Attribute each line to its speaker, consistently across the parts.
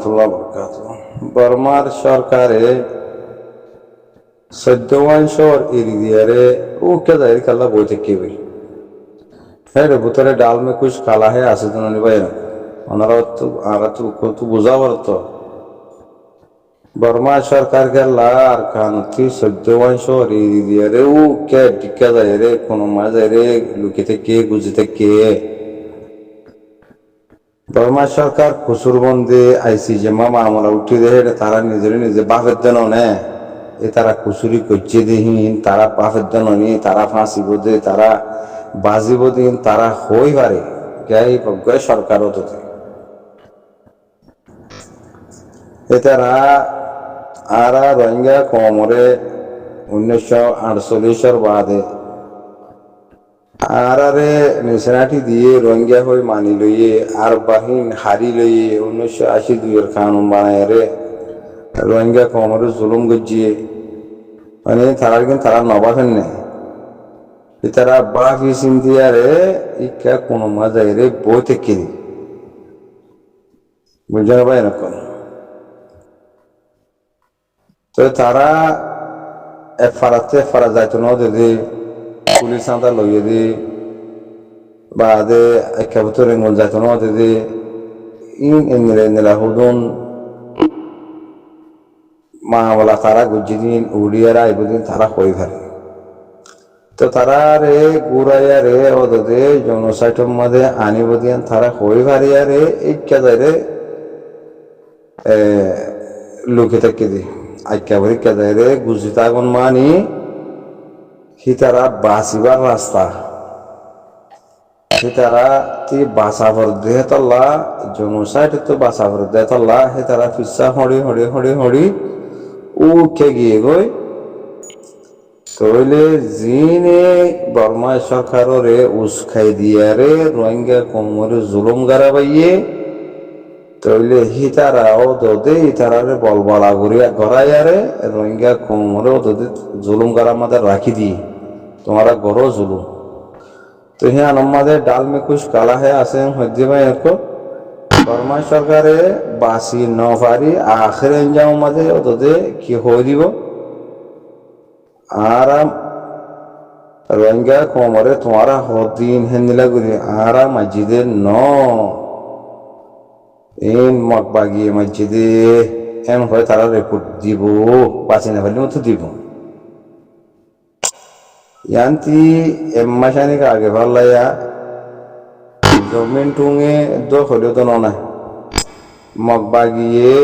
Speaker 1: রহমতুল্লাহ বরকাতুহ। বর্মার সরকারে 14 এরিয়ারে ও কেদার কাল্লা বইতে কেবল হ্যাঁ রে ভিতরে ডাল মে কুছ কালা হে আছে তো ননি ভাই ওনারা তো আর তো বুঝা পারতো বর্মা সরকার গেলা আর কানুতি 14 এরিয়ারে ও কে টিকা যায় রে কোন মাঝে রে লুকিতে কে গুজিতে কে বর্মা সরকার কুসুরবন্দি আইসিজে মামা আমরা উঠি দেহে তারা নিজে বাপের দেন নে এ তারা কুসুরি করছে দিহীন তারা বাপের দেন নি তারা ফাঁসিব দে তারা বাজিব দিন তারা হই পারে গাই প্রজ্ঞায় সরকারও তো এ তারা আরা রোহিঙ্গা কমরে 1948 বাদে আরে নিশানাটি দিয়ে রোহিঙ্গা হয়ে মানি লইয়ে আর বাহিন হারি লইয়ে 1982 কানুন বানায় রে রোহিঙ্গা কমরে জুলুম গজিয়ে মানে তারা কিন্তু তারা নবাফেন নেই তারা বাফি সিন্ধিয়ারে ইকা কোনো মাজায় রে বইতে কিনি বুঝলেন ভাই এরকম তো তারা ফারা যাইতো না যদি পুলিশ আন্দা লইয়ে দি বা দে একটা ভিতরে যাইতো না যদি নিলা হুদুন মা বলা তারা গুজি দিন উড়িয়ারা এগুদিন তারা হয়ে ফেলে তো তারা রে গুড়াইয়া রে ওদে জনসাইটের মধ্যে আনিব দিয়ান তারা হয়ে ফারিয়া রে ইচ্ছা যায় রে লুকে থাকি দি আজ্ঞা ভরি কে যায় রে গুজিতা গুন মানি হিতারা বাঁচিবার রাস্তা হিতারা তি বাঁচাবার দেহে তল্লা জনসাইট তো বাঁচাবার দেহে তল্লা হিতারা পিসা হড়ি উঠে গিয়ে গই তইলে জিনে বর্মা সরকারে উস্কাই দিয়া রে রোহিঙ্গা কোমরে জুলুম গারা বাইয়ে তইলে হিতারাও দদে হিতারারে বলবলা গড়াইয়া রে রোহিঙ্গা কোমরে দদে জুলুম গারা মাদের রাখি দি তোমারা গড়ো জুলুম তো হ্যাঁ আমাদের ডাল মে কুছ কালা হে আছে হদ্দি ভাই এরকম বর্মা সরকারে বাসি নফারি আখের এনজাম মাঝে ওদে কি হয়ে দিব আরাম রোহিঙ্গা কোমরে তোমারা হদিন হেন্দিলা গুলি আরাম মসজিদে ন ইন মকবাগি মসজিদে এম হয় তারা রিপোর্ট দিব বাঁচি না ফেললে মতো দিব ইয়ান্তি এম্মাশানিক আগে ভাল্লাইয়া গভর্নমেন্ট টুঙে দো হলেও তো নয় মকবাগিয়ে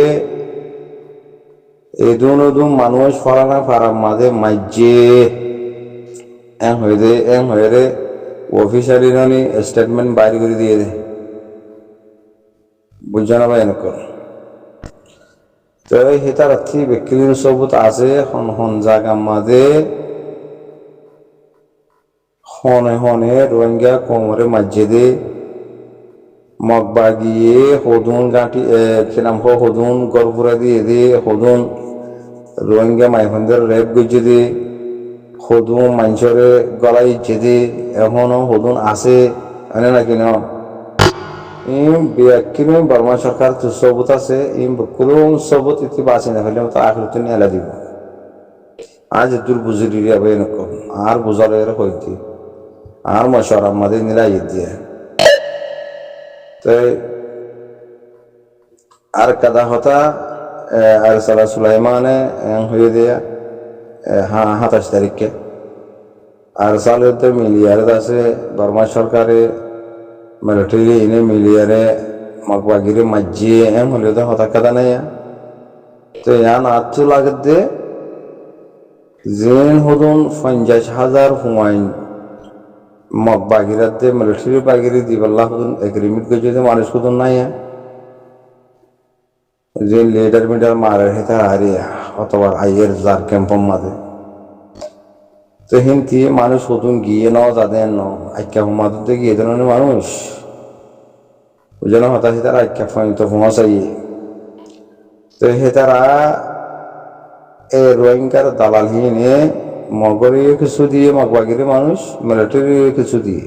Speaker 1: এদুন মানুষ ফরানা ফারাম মাঝে মাইজে এম হয়ে রে অফিসারি ননি স্টেটমেন্ট বাইরে করে দিয়ে দে বুঝছো না ভাই এনকর তো হেতার অর্থী ব্যক্তির সবুত আছে হন জায়গা মাঝে হনে রোহিঙ্গা কোমরে মসজিদে মগবাগিয়ে হদুন গাঁটি নাম হদুন গড়পুরা দিয়ে দে হদুন রোহিঙ্গা মাইফনদের রেপ গুজে দে হদুন মানুষরে গলা ইচ্ছে দে এখনো হদুন আছে এনে নাকি ন কিনো বর্মা সরকার তো সবুত আছে কোনো সবুত ইতি বাঁচি না ফেলে তো আখরুতে নেলা দিব আজ দূর বুঝে দিয়ে যাবে এরকম আর বুঝালে এর হইতে আর মশার আমাদের নিলাই দিয়ে তো আর কাদা হতা আর সালা সুলাইমানে হয়ে দেয়া 27 তারিখে আর সালেতে মিলিয়ারে আছে বর্মা সরকারে মিলিটারি এনে মিলিয়ারে মকবাগিরে মাজিয়ে এম হলে তো হতা কাদা নাই তো ইয়ান আত্মু লাগে দে জেন হদুন 50,000 হুমায়ুন মকবাগিরাত দে মিলিটারি বাগিরি দিবাল্লাহ হদুন এগ্রিমেন্ট করে যদি মানুষ হদুন নাই যে লিডার মিডার মারে হেতা হারিয়া অথবা আইয়ের যার ক্যাম্পম মাঝে তো হিন্তি মানুষ হতুন গিয়ে নাও যাদের ন আজ্ঞা হুমাদুতে গিয়ে দেন মানুষ বুঝলো হতা হেতারা আজ্ঞা তো হুমা চাই তো হেতারা এ রোহিঙ্গার দালালহীনে মগরে কিছু দিয়ে মগবাগিরে মানুষ মিলিটারি কিছু দিয়ে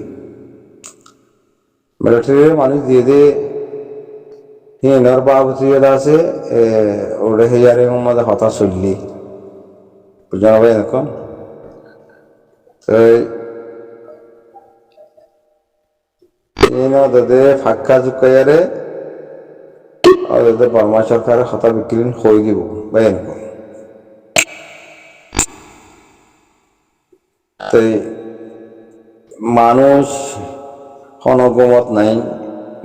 Speaker 1: মিলিটারির মানুষ দিয়ে দে হিনর বাবুতিয়ত আছে ওরে হেয়ারে মধ্যে হতা চললি বুঝা ভাই এখন তো ইনদে ফাক্কা জুকাইয়ারে ওদের বর্মা সরকারের হতা বিক্রি হয়ে দিব ভাই এখন তো মানুষ হনগমত নাই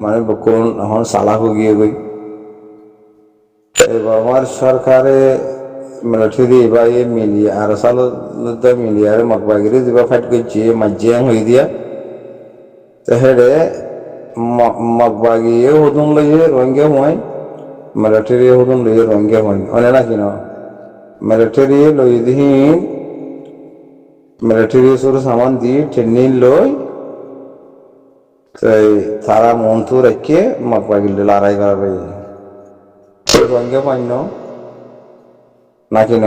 Speaker 1: মানে বকুন এখন সালাহ গিয়ে গই বর্মার সরকারে মিলিটারি বা এই মিলিয়ে আর সাল মিলিয়ারে মকবাগিরি যা ফাইট করছে মাঝিয়াং হয়ে দিয়া তো হেডে মকবাগিয়ে হুদুন লইয়ে রোহিঙ্গা হয় মিলিটারি হুদুন লইয়ে রোহিঙ্গা হয় অনে না কিনা মিলিটারি লই দিন মিলিটারি সুর সামান দি ট্রেনিং লই তো তারা মন্ত্র রেখে মকবাগিলে লড়াই করাবে রোহিঙ্গা পাইন নাকি ন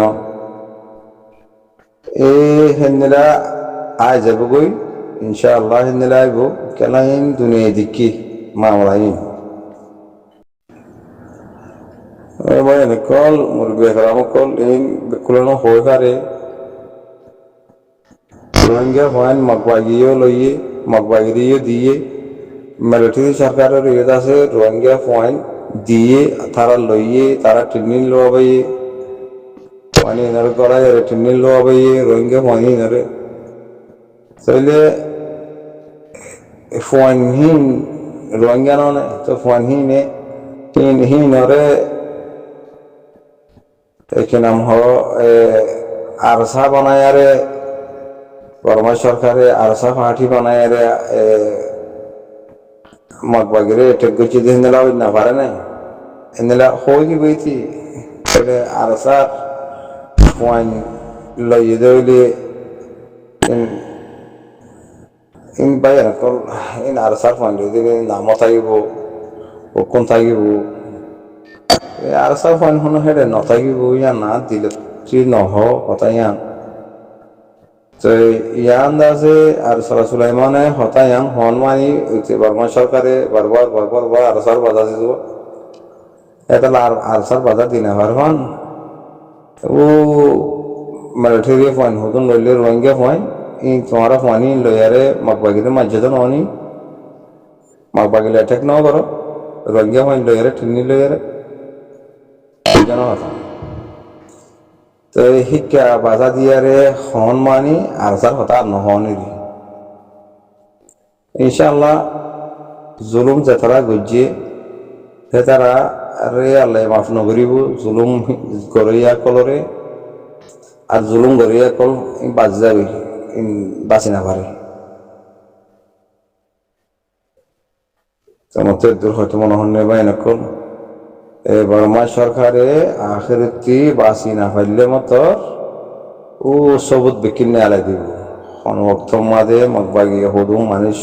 Speaker 1: এই হেন্দিলা আয় যাব গই ইনশাআল্লাহ হেন্দিলা আইব কেলাইন দুনিয়া দিকি মামলাইন কল মুরব্বী একরাম কল এই বেকুলানো হয়ে পারে রোহিঙ্গা হয়েন মকবাগিও লইয়ে মকবাগিরিও দিয়ে মিলিটারি সরকারের ইয়ে আছে রোহিঙ্গা পয়েন্ট দিয়ে তারা লইয়ে তারা ট্রেনিং লোয়াবাইয়ে পানি এনারে করা যাবে ট্রেনিং লোয়াবাইয়ে রোহিঙ্গা পানি এনারে তাইলে ফুয়ানহীন রোহিঙ্গা নয় তো ফুয়ানহীনে হিনরে একে নাম হ আরসা বানায়ারে বর্মা সরকারে আরসা পার্টি বানায়ারে মকবাগিরে টেক গুছি দিন দিলা না পারে না এনলা হই কি বইতি আরসার ফুয়ান লইয়ে দইলে ইন বাইরে কল ইন আরসার ফুয়ান লইয়ে নাম থাকিব কোন থাকিব আরসা ফুয়ান হন হেডে নথাকিব ইয়া না দিলে তুই নহ কথা ইয়ান তো ইয়ান দাসে আর সুলাইমানে হতায়াং হন মানি বর্মা সরকারে বারবার আরসার বাধা দিব এটা আরসার বাধা দিনা পারবান ও মিলিটারি পয়েন্ট হতুন লইলে রোহিঙ্গা পয়েন্ট ই তোমারা পানি লইয়ারে মকবাগিরে মাঝে ননি মকবাগিলে অ্যাটাক ন করো রোহিঙ্গা পয়েন্ট লইয়ারে ট্রেনি লইয়ারে জানো কথা তো শিক্ষা বাধা দিয়ারে হন মানি আরসার হতা নহনি ইনশাআল্লাহ জুলুম যেতারা গজিয়ে সে তারা রে আল্লাহ মাফ নকরিব জুলুম গরিয়া কলরে আর জুলুম গরিয়া কল বাজি যাবে বাঁচি না পারে তোমার দূর হয়তো মনে হন নেবা এনকল বর্মা সরকারে আখেরতি বাঁচি না পারলে মতো ও সবুত বিকিন আলাই দিব অক্ত মাদে মকবাগি হদু মানুষ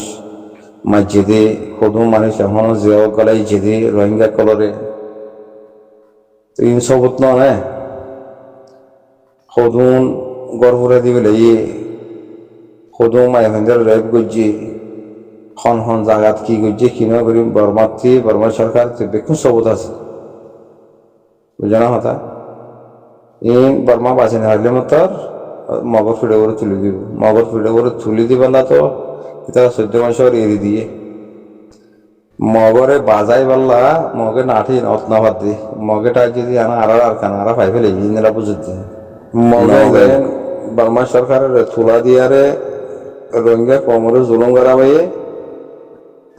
Speaker 1: মসজিদে হদু মানুষ এখন জিয়াও গলাই জেদে রোহিঙ্গা কলরে ইন সবুত নয় হদুন গড়ফুরে দিবে লইয়ে হদু মাইভেন্দ্র রেপ গজি হন হন জাগাত কি গজি কিনো করি বর্মার্থী বর্মা সরকার বেকুন সবুত আছে বুঝানো হতা ইন বর্মা বাঁচি না হারলে মতর মগর ফিডে করে তুলে দিব মগর ফিডে করে তুলে দিবেলা তো এটা 14 মাসের এরি দিয়ে মগরে বাজাই পারলা মগে নাঠি নতনাবাদ দি মগেটা যদি আনা আর কানা আর পাই ফেলে ইনলা বুঝতে মগে বর্মা সরকারের তুলা দিয়ারে রোহিঙ্গা কমরে জুলুম করা ভাইয়ে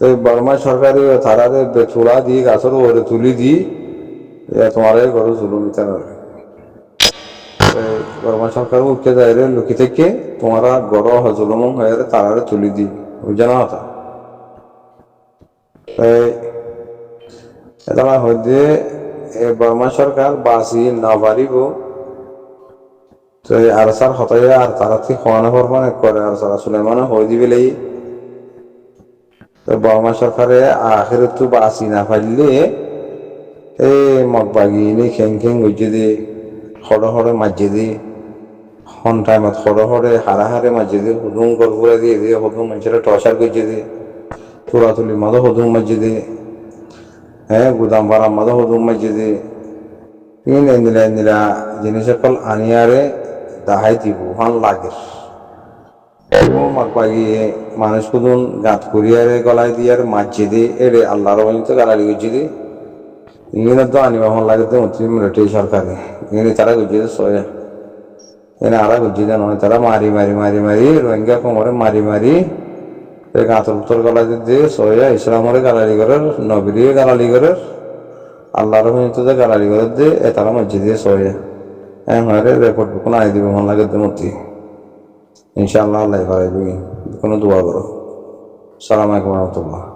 Speaker 1: তো বর্মা সরকারি তারারে তুলা দিয়ে গাছের ওরে তুলি দি তোমার ঘরে জুলুম ইতার বর্মা সরকার উঠে যায় রে লুকি থেকে তোমারা গড় জুলুম হয়ে তারারে তুলি দি বুঝানো হতা এটা হইতে বর্মা সরকার বাঁচি না পারিব তো আরসার হতাই আর তারা থেকে খাওয়ানো পরমানে করে আর সারা সুলাইমানে হয়ে দিবে লাই তো বর্মা সরকারে আখের তো বাঁচি না পারলে এই মগবাগি নি খেং খেং গজে দে হড়ে হড়ে মাঝে দে হন টাইমত হড়ে হড়ে হারা হারে মাঝে দে হুদুম গড়গুড়া দিয়ে দিয়ে হুদুম মানুষের টর্চার গজে দে তোলা তুলি মাদো হুদুম মাঝে দে হ্যাঁ গুদাম পাড়া মাঝে হুজুম মসজিদে ইন এন্দিরা এন্দিরা জিনিস সকল আনিয়ারে দাহাই দিব হান লাগে মাক বাগিয়ে মানুষ কুদুন গাত করিয়ারে গলায় দিয়ার মসজিদে এরে আল্লাহর বলিতে গালালি গেছিলি ইংরেজ তো আনিবা হন লাগে তো মিলিটারি সরকারে ইংরেজ তারা গুজিয়ে সয়া এনে আরা গুজিয়ে নয় তারা মারি মারি মারি মারি রোহিঙ্গা কোমরে মারি মারি গাঁতর উত্তর গালা দিয়ে সয়া ইসলামরে গালালি করে নবীরে গালালি করে আল্লাহর মধ্যে গালালি করে দিয়ে তারা মসজিদে সয়া হ্যাঁ রেকর্ড কোনো আই দিব মন লাগে মূর্তি ইনশাআল্লাহ আল্লাহ করাইবি কোনো দোয়া করো সালাম আলাইকুম রহমতুল্লাহ